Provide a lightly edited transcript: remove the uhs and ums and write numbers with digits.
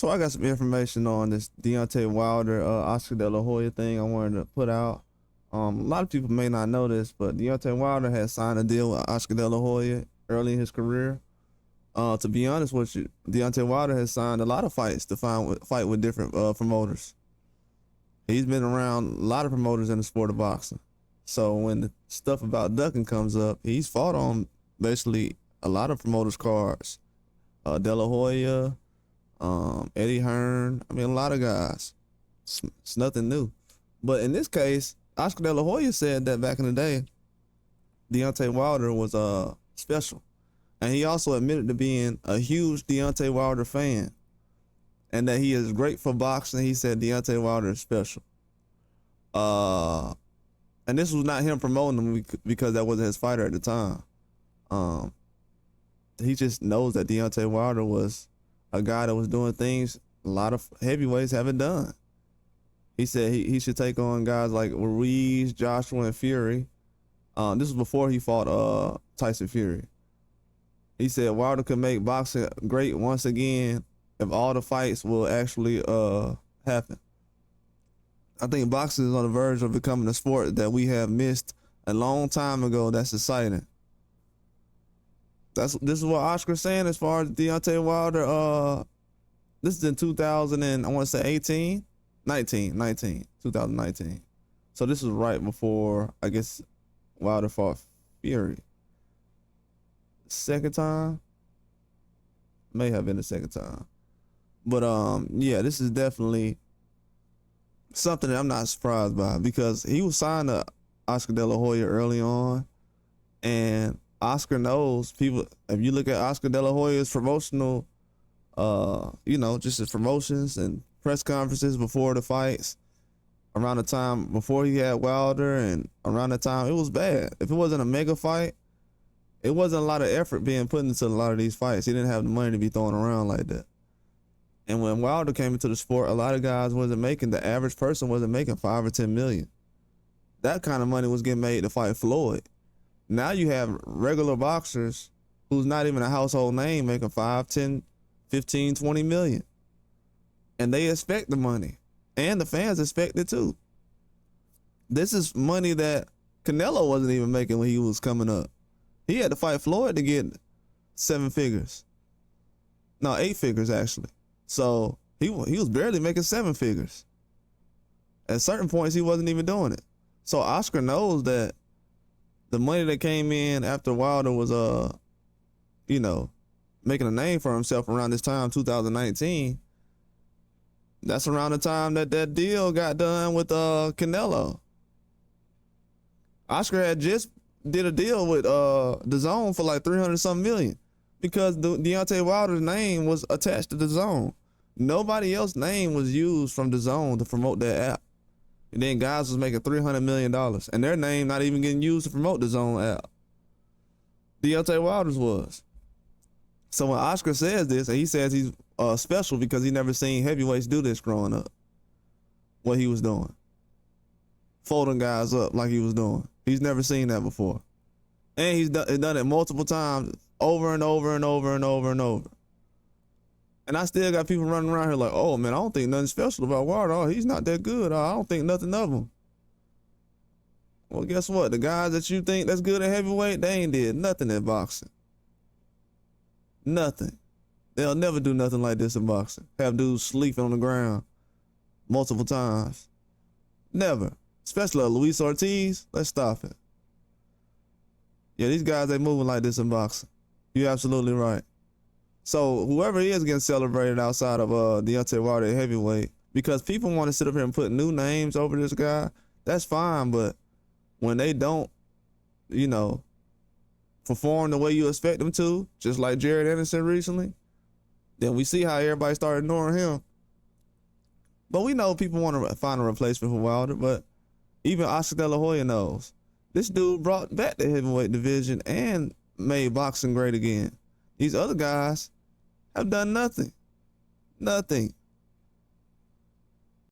So I got some information on this Deontay Wilder, Oscar De La Hoya thing I wanted to put out. A lot of people may not know this, but Deontay Wilder had signed a deal with Oscar De La Hoya early in his career. To be honest with you, Deontay Wilder has signed a lot of fights to fight with different promoters. He's been around a lot of promoters in the sport of boxing. So when the stuff about ducking comes up, he's fought on basically a lot of promoters' cards. De La Hoya, Eddie Hearn, a lot of guys. It's nothing new. But in this case, Oscar De La Hoya said that back in the day, Deontay Wilder was special. And he also admitted to being a huge Deontay Wilder fan. And that he is great for boxing. He said Deontay Wilder is special. And this was not him promoting him because that wasn't his fighter at the time. He just knows that Deontay Wilder was a guy that was doing things a lot of heavyweights haven't done. He said he should take on guys like Ruiz, Joshua, and Fury. This was before he fought Tyson Fury. He said Wilder could make boxing great once again if all the fights will actually happen. I think boxing is on the verge of becoming a sport that we have missed a long time ago. That's exciting. This is what Oscar's saying as far as Deontay Wilder. This is in 2000 and I want to say 2019. So this was right before, I guess, Wilder fought Fury. Second time? May have been the second time. But yeah, this is definitely something that I'm not surprised by because he was signed to Oscar De La Hoya early on, and Oscar knows people. If you look at Oscar De La Hoya's promotional, just his promotions and press conferences before the fights, around the time before he had Wilder and around the time, it was bad. If it wasn't a mega fight, it wasn't a lot of effort being put into a lot of these fights. He didn't have the money to be throwing around like that. And when Wilder came into the sport, a lot of guys wasn't making, the average person wasn't making 5 or 10 million. That kind of money was getting made to fight Floyd. Now you have regular boxers who's not even a household name making 5, 10, 15, 20 million. And they expect the money. And the fans expect it too. This is money that Canelo wasn't even making when he was coming up. He had to fight Floyd to get 7 figures. No, 8 figures actually. So he was barely making 7 figures. At certain points, he wasn't even doing it. So Oscar knows that the money that came in after Wilder was, making a name for himself around this time, 2019. That's around the time that deal got done with Canelo. Oscar had just did a deal with DAZN for like 300-something million because Deontay Wilder's name was attached to DAZN. Nobody else's name was used from DAZN to promote that app. And then guys was making $300 million and their name not even getting used to promote the DAZN app. Deontay Wilder's was. So when Oscar says this, and he says he's special because he never seen heavyweights do this growing up, what he was doing. Folding guys up like he was doing. He's never seen that before. And he's done it multiple times, over and over and over and over and over. And I still got people running around here like, oh man, I don't think nothing special about Wilder. Oh, he's not that good. I don't think nothing of him. Well, guess what? The guys that you think that's good at heavyweight, they ain't did nothing in boxing. Nothing. They'll never do nothing like this in boxing. Have dudes sleeping on the ground multiple times. Never. Especially Luis Ortiz. Let's stop it. Yeah, these guys ain't moving like this in boxing. You're absolutely right. So whoever he is getting celebrated outside of Deontay Wilder at heavyweight, because people want to sit up here and put new names over this guy, that's fine. But when they don't, perform the way you expect them to, just like Jared Anderson recently, then we see how everybody started ignoring him. But we know people want to find a replacement for Wilder, but even Oscar De La Hoya knows. This dude brought back the heavyweight division and made boxing great again. These other guys have done nothing. Nothing.